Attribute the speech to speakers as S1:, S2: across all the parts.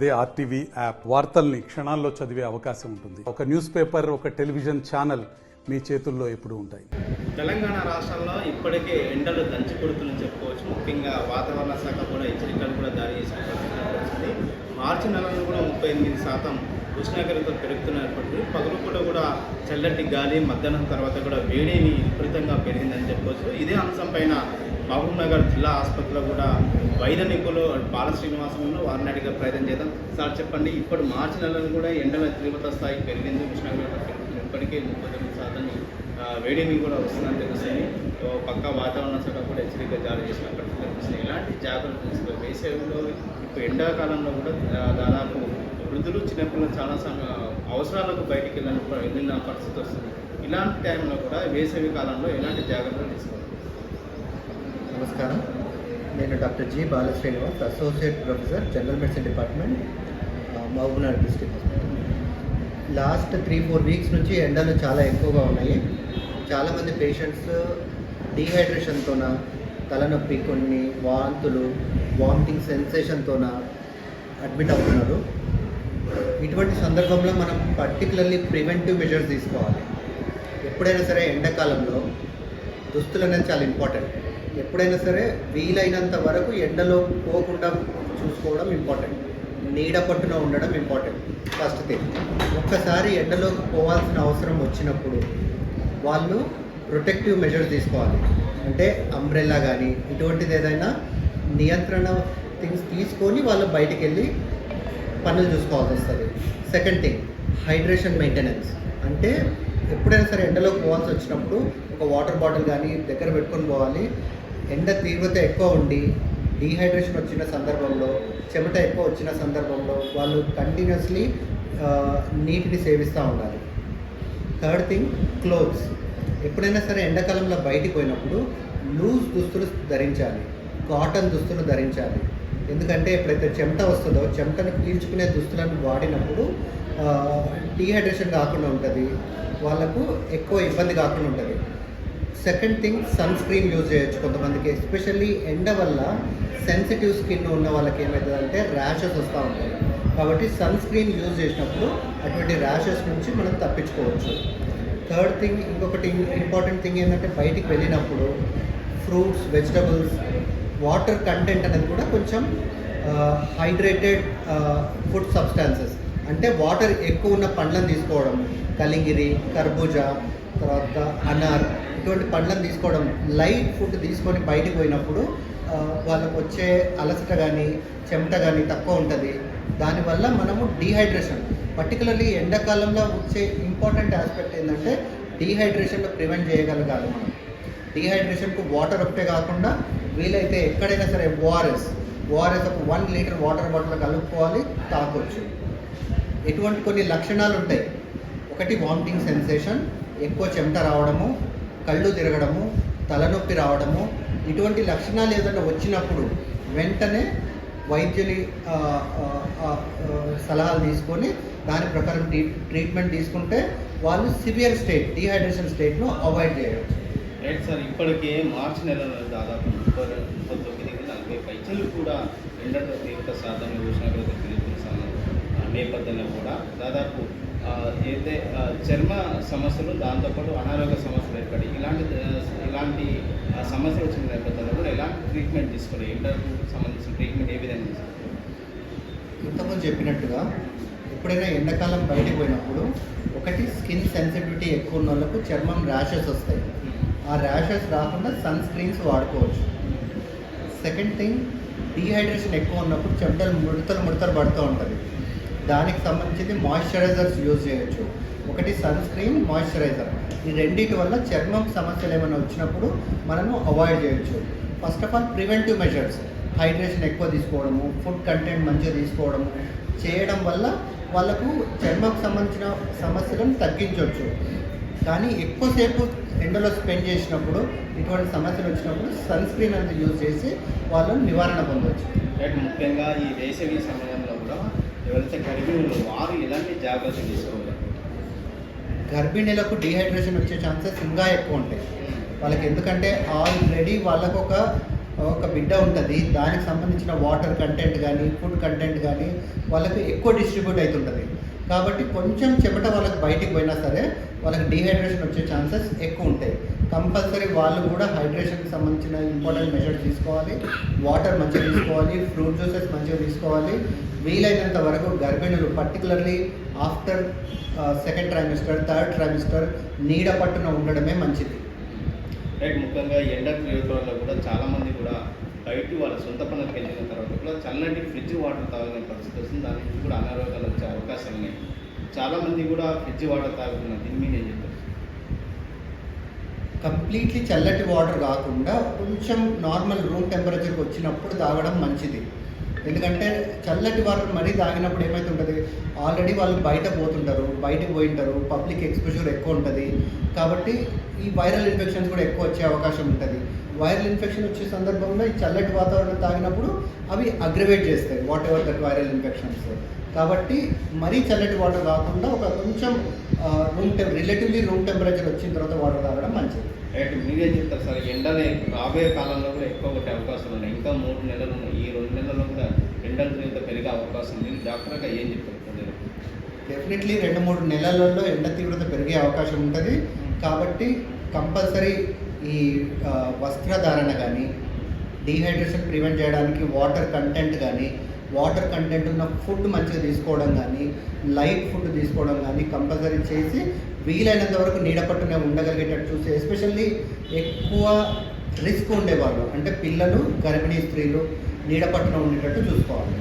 S1: అదే RTV app వార్తల్ని క్షణాల్లో చదివే అవకాశం ఉంటుంది. ఒక న్యూస్ పేపర్, ఒక టెలివిజన్ ఛానల్ మీ చేతుల్లో ఎప్పుడూ ఉంటాయి.
S2: తెలంగాణ రాష్ట్రంలో ఇప్పటికే ఎండలు దంచి కొడుతుందని చెప్పుకోవచ్చు. ముఖ్యంగా వాతావరణ శాఖ కూడా హెచ్చరికలు కూడా జారీ చేసిన పరిస్థితి. మార్చి నెలలో కూడా 38% ఉష్ణోగ్రత పెరుగుతున్నప్పటికీ పగలు కూడా చల్లటి గాలి, మధ్యాహ్నం తర్వాత కూడా వేడిని విపరీతంగా పెరిగిందని చెప్పుకోవచ్చు. ఇదే అంశం పైన మహబూబ్నగర్ జిల్లా ఆసుపత్రిలో కూడా వైద్య నిపుణులు బాలశ్రీనివాసంలో వారిని అడిగే ప్రయత్నం చేద్దాం. సార్ చెప్పండి, ఇప్పుడు మార్చి నెలలో కూడా ఎండల తీవ్రత స్థాయి పెరిగింది, ఉష్ణోగ్రత పెరుగుతుంది. ఇప్పటికే 39% వేడిని కూడా వస్తుందని తెలుస్తుంది. పక్క వాతావరణ శాఖ కూడా హెచ్చరిక జారీ చేసిన పరిస్థితి కనిపిస్తుంది. ఎలాంటి జాగ్రత్తలు తీసుకోవాలి? వేసవిలో ఇప్పుడు ఎండాకాలంలో కూడా దాదాపు వృద్ధులు, చిన్నపిల్లలు చాలా అవసరాలకు బయటికి వెళ్ళిన పరిస్థితి వస్తుంది. ఇలాంటి టైంలో కూడా వేసవి కాలంలో ఎలాంటి జాగ్రత్తలు తీసుకోవాలి?
S3: నమస్కారం, నేను doctor G Balasrinivas, associate professor, general medicine department, Mahabubnagar district hospital. Last 3-4 weeks నుంచి ఎండలు చాలా ఎక్కువగా ఉన్నాయి. చాలామంది పేషెంట్స్ డీహైడ్రేషన్తోన, తలనొప్పి, కొన్ని వాంతులు, వామిటింగ్ సెన్సేషన్తోన అడ్మిట్ అవుతున్నారు. ఇటువంటి సందర్భంలో మనం పర్టికులర్లీ ప్రివెంటివ్ మెజర్స్ తీసుకోవాలి. ఎప్పుడైనా సరే ఎండాకాలంలో దుస్తులు అనేది చాలా ఇంపార్టెంట్. ఎప్పుడైనా సరే వీలైనంత వరకు ఎండలో పోకుండా చూసుకోవడం ఇంపార్టెంట్. నీడ పట్టున ఉండడం ఇంపార్టెంట్. ఫస్ట్ థింగ్, ఒక్కసారి ఎండలోకి పోవాల్సిన అవసరం వచ్చినప్పుడు వాళ్ళు ప్రొటెక్టివ్ మెజర్స్ తీసుకోవాలి. అంటే అంబ్రెల్లా కానీ ఇటువంటిది ఏదైనా నియంత్రణ థింగ్స్ తీసుకొని వాళ్ళు బయటికి వెళ్ళి పనులు చూసుకోవాల్సి వస్తుంది. Second thing, hydration maintenance. అంటే ఎప్పుడైనా సరే ఎండలోకి పోవాల్సి వచ్చినప్పుడు ఒక వాటర్ బాటిల్ కానీ దగ్గర పెట్టుకొని పోవాలి. ఎండ తీవ్రత ఎక్కువ ఉండి డీహైడ్రేషన్ వచ్చిన సందర్భంలో, చెమట ఎక్కువ వచ్చిన సందర్భంలో వాళ్ళు కంటిన్యూస్లీ నీటిని సేవిస్తూ ఉండాలి. Third thing, clothes. ఎప్పుడైనా సరే ఎండాకాలంలో బయటికి పోయినప్పుడు లూజ్ దుస్తులు ధరించాలి, కాటన్ దుస్తులు ధరించాలి. ఎందుకంటే ఎప్పుడైతే చెమట వస్తుందో చెమటను పీల్చుకునే దుస్తులను వాడినప్పుడు డీహైడ్రేషన్ కాకుండా ఉంటుంది, వాళ్ళకు ఎక్కువ ఇబ్బంది కాకుండా ఉంటుంది. Second thing, sun screen use చేయొచ్చు కొంతమందికి. ఎస్పెషల్లీ ఎండ వల్ల సెన్సిటివ్ స్కిన్ ఉన్న వాళ్ళకి ఏమవుతుందంటే ర్యాషెస్ వస్తూ ఉంటాయి. కాబట్టి సన్ స్క్రీన్ యూజ్ చేసినప్పుడు అటువంటి ర్యాషెస్ నుంచి మనం తప్పించుకోవచ్చు. థర్డ్ థింగ్, ఇంకొకటి ఇంపార్టెంట్ థింగ్ ఏంటంటే బయటికి వెళ్ళినప్పుడు ఫ్రూట్స్, వెజిటబుల్స్, వాటర్ కంటెంట్ అనేది కూడా కొంచెం హైడ్రేటెడ్ ఫుడ్ సబ్స్టాన్సెస్, అంటే వాటర్ ఎక్కువ ఉన్న పండ్లను తీసుకోవడం. కలింగిరి, కర్బూజా, తర్వాత అనార్, ఇటువంటి పండ్లను తీసుకోవడం. లైట్ ఫుడ్ తీసుకొని బయటికి పోయినప్పుడు వాళ్ళకు వచ్చే అలసట కానీ చెమట కానీ తక్కువ ఉంటుంది. దానివల్ల మనము డీహైడ్రేషన్, పర్టికులర్లీ ఎండాకాలంలో వచ్చే ఇంపార్టెంట్ ఆస్పెక్ట్ ఏంటంటే డీహైడ్రేషన్లో ప్రివెంట్ చేయగలగాలి మనం. డీహైడ్రేషన్కు వాటర్ ఒకటే కాకుండా వీలైతే ఎక్కడైనా సరే ఓఆర్ఎస్ ఒక 1 లీటర్ వాటర్ బాటిల్ కలుపుకోవాలి, తాగొచ్చు. ఎటువంటి కొన్ని లక్షణాలు ఉంటాయి. ఒకటి, వామిటింగ్ సెన్సేషన్, ఎక్కువ చెమట రావడము, కళ్ళు తిరగడము, తలనొప్పి రావడము. ఇటువంటి లక్షణాలు ఏదైనా వచ్చినప్పుడు వెంటనే వైద్యుని సలహాలు తీసుకొని దాని ప్రకారం ట్రీట్మెంట్ తీసుకుంటే వాళ్ళు సివియర్ స్టేట్, డీహైడ్రేషన్ స్టేట్ను అవాయిడ్ చేయవచ్చు.
S2: రైట్ సార్, ఇప్పటికే మార్చి నెలలో దాదాపు 39-40 పైచలు కూడా ఎండతో తీవ్రత శాతం ఉష్ణోగ్రత పెరుగుతున్న నేపథ్యంలో కూడా దాదాపు అయితే చర్మ సమస్యలు, దాంతోపాటు అనారోగ్య సమస్యలు ఏర్పడి ఇలాంటి సమస్యలు వచ్చిన నేపథ్యంలో కూడా ఎలాంటి ట్రీట్మెంట్ తీసుకోవాలి? ఎండకు సంబంధించిన ట్రీట్మెంట్ ఏ విధంగా తీసుకోవాలి?
S3: ఇంతకుముందు చెప్పినట్టుగా ఎప్పుడైనా ఎండాకాలం బయటికి పోయినప్పుడు ఒకటి, స్కిన్ సెన్సిటివిటీ ఎక్కువ ఉన్న వాళ్ళకు చర్మం ర్యాషెస్ వస్తాయి. ఆ ర్యాషెస్ రాకుండా సన్ స్క్రీన్స్ వాడుకోవచ్చు. సెకండ్ థింగ్, డీహైడ్రేషన్ ఎక్కువ ఉన్నప్పుడు చెమటలు ముడతలు పడుతూ ఉంటుంది. దానికి సంబంధించింది మాయిశ్చరైజర్స్ యూజ్ చేయొచ్చు. ఒకటి సన్ స్క్రీన్, మాయిశ్చరైజర్. ఈ రెండింటి వల్ల చర్మం సమస్యలు ఏమైనా వచ్చినప్పుడు మనము అవాయిడ్ చేయొచ్చు. First of all preventive measures, hydration ఎక్కువ తీసుకోవడము, ఫుడ్ కంటెంట్ మంచిగా తీసుకోవడము చేయడం వల్ల వాళ్ళకు చర్మకు సంబంధించిన సమస్యలను తగ్గించవచ్చు. కానీ ఎక్కువసేపు ఎండలో స్పెండ్ చేసినప్పుడు, ఇటువంటి సమస్యలు వచ్చినప్పుడు సన్ స్క్రీన్ అనేది యూజ్ చేసి వాళ్ళని నివారణ పొందవచ్చు.
S2: ముఖ్యంగా ఈ వేసవి సమయంలో కూడా ఎవరైతే గర్భిణులు వారు ఎలాంటి జాగ్రత్తలు తీసుకోవాలి?
S3: గర్భిణీలకు డీహైడ్రేషన్ వచ్చే ఛాన్సెస్ ఇంకా ఎక్కువ ఉంటాయి వాళ్ళకి. ఎందుకంటే ఆల్రెడీ వాళ్ళకు ఒక ఒక బిడ్డ ఉంటుంది, దానికి సంబంధించిన వాటర్ కంటెంట్ కానీ ఫుడ్ కంటెంట్ కానీ వాళ్ళకి ఎక్కువ డిస్ట్రిబ్యూట్ అవుతుంటుంది. కాబట్టి కొంచెం చెమట వాళ్ళకి బయటికి పోయినా సరే వాళ్ళకి డీహైడ్రేషన్ వచ్చే ఛాన్సెస్ ఎక్కువ ఉంటాయి. కంపల్సరీ వాళ్ళు కూడా హైడ్రేషన్కి సంబంధించిన ఇంపార్టెంట్ మెజర్స్ తీసుకోవాలి, వాటర్ మంచిగా తీసుకోవాలి, ఫ్రూట్ జ్యూసెస్ మంచిగా తీసుకోవాలి. వీలైనంత వరకు గర్భిణులు particularly after second trimester, third trimester నీడ పట్టున ఉండడమే మంచిది.
S2: రైట్. ముఖ్యంగా ఎండ తీవ్రతలో కూడా చాలామంది కూడా బయట వాళ్ళ సొంత పనులకు వెళ్ళిన తర్వాత కూడా చల్లటి ఫ్రిడ్జ్ వాటర్ తాగిన పరిస్థితి వస్తుంది. దాని నుంచి కూడా అనారోగ్యాలు వచ్చే అవకాశాలు ఉన్నాయి. చాలామంది కూడా ఫ్రిడ్జ్ వాటర్ తాగుతున్నారు. దీని మీద ఏం చెప్తారు?
S3: కంప్లీట్లీ చల్లటి వాటర్ కాకుండా కొంచెం నార్మల్ రూమ్ టెంపరేచర్కి వచ్చినప్పుడు తాగడం మంచిది. ఎందుకంటే చల్లటి వాటర్ మరీ తాగినప్పుడు ఏమవుతుంటుంది, ఆల్రెడీ వాళ్ళు బయట పోతుంటారు, బయటకు పోయింటారు, పబ్లిక్ ఎక్స్పోజర్ ఎక్కువ ఉంటుంది. కాబట్టి ఈ వైరల్ ఇన్ఫెక్షన్స్ కూడా ఎక్కువ వచ్చే అవకాశం ఉంటుంది. వైరల్ ఇన్ఫెక్షన్ వచ్చే సందర్భంలో ఈ చల్లటి వాతావరణం తాగినప్పుడు అవి అగ్రివేట్ చేస్తాయి what ever that viral infections. కాబట్టి మరీ చల్లటి వాటర్ కాకుండా ఒక కొంచెం రిలేటివ్లీ రూమ్ టెంపరేచర్ వచ్చిన తర్వాత వాటర్ తాగడం మంచిది.
S2: రైట్. మీరేం చెప్తారు సార్? ఎండలు రాబోయే కాలంలో కూడా ఎక్కువ కొట్టే అవకాశాలు ఉన్నాయి. ఇంకా 3 నెలలు ఉన్నాయి. ఈ 2 నెలల్లో కూడా ఎండల తీవ్రత పెరిగే అవకాశం ఉంది. డాక్టర్గా ఏం చెప్తారు?
S3: డెఫినెట్లీ 2-3 నెలలలో ఎండ తీవ్రత పెరిగే అవకాశం ఉంటుంది. కాబట్టి కంపల్సరీ ఈ వస్త్రధారణ కానీ, డీహైడ్రేషన్ ప్రివెంట్ చేయడానికి వాటర్ కంటెంట్ కానీ, వాటర్ కంటెంట్ ఉన్న ఫుడ్ మంచిగా తీసుకోవడం కానీ, లైట్ ఫుడ్ తీసుకోవడం కానీ కంపల్సరీ చేసి వీలైనంత వరకు నీడ పట్టునే ఉండగలిగేటట్టు చూసి, ఎస్పెషల్లీ ఎక్కువ రిస్క్ ఉండేవాళ్ళు అంటే పిల్లలు, గర్భిణీ స్త్రీలు నీడ పట్టున ఉండేటట్టు చూసుకోవాలి.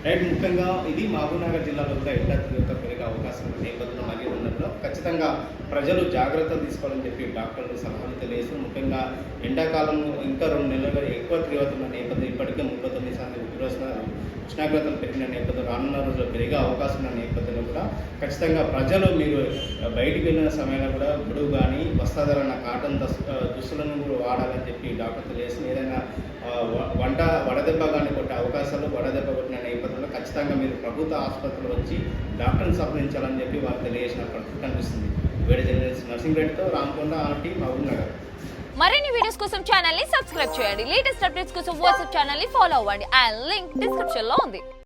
S2: రైట్. ముఖ్యంగా ఇది మహబూబ్నగర్ జిల్లాలో కూడా ఎండ తీవ్రత పెరిగే అవకాశం ఉన్న నేపథ్యంలో మరియు ఉన్నట్లో ఖచ్చితంగా ప్రజలు జాగ్రత్తలు తీసుకోవాలని చెప్పి డాక్టర్లు సలహాలు తెలియజేస్తూ, ముఖ్యంగా ఎండాకాలం ఇంకా 2 నెలలుగా ఎక్కువ తీవ్రత ఉన్న నేపథ్యం, ఇప్పటికే 39% ఉష్ణోగ్రతలు పెరిగిన నేపథ్యంలో రానున్న రోజుల్లో పెరిగే అవకాశం ఉన్న నేపథ్యంలో కూడా ఖచ్చితంగా ప్రజలు మీరు బయటికి వెళ్ళిన సమయంలో కూడా గొడుగు కానీ వస్త్రధారణ కాటన్ దుస్తులను కూడా వాడాలని చెప్పి డాక్టర్ తెలియజేస్తుంది. ఏదైనా వడదెబ్బ కానీ కొట్టే అవకాశాలు, వడదెబ్బ కొట్టిన నేపథ్యంలో ఖచ్చితంగా మీరు ప్రభుత్వ ఆసుపత్రిలో వచ్చి డాక్టర్ని సంప్రదించాలని చెప్పి వారు తెలియజేసిన పరిస్థితి కనిపిస్తుంది. వేడి జర్నలిస్ట్ నర్సింగ్రెడ్డితో రామకొండ, ఆర్టీ, మహబూబ్నగర్.
S4: మరిన్ని వీడియోస్ కోసం ఛానల్ ని సబ్స్క్రైబ్ చేయండి. లేటెస్ట్ అప్డేట్స్ కోసం వాట్సాప్ ఛానల్ ని ఫాలో అవ్వండి. అండ్ లింక్ డిస్క్రిప్షన్ లో ఉంది.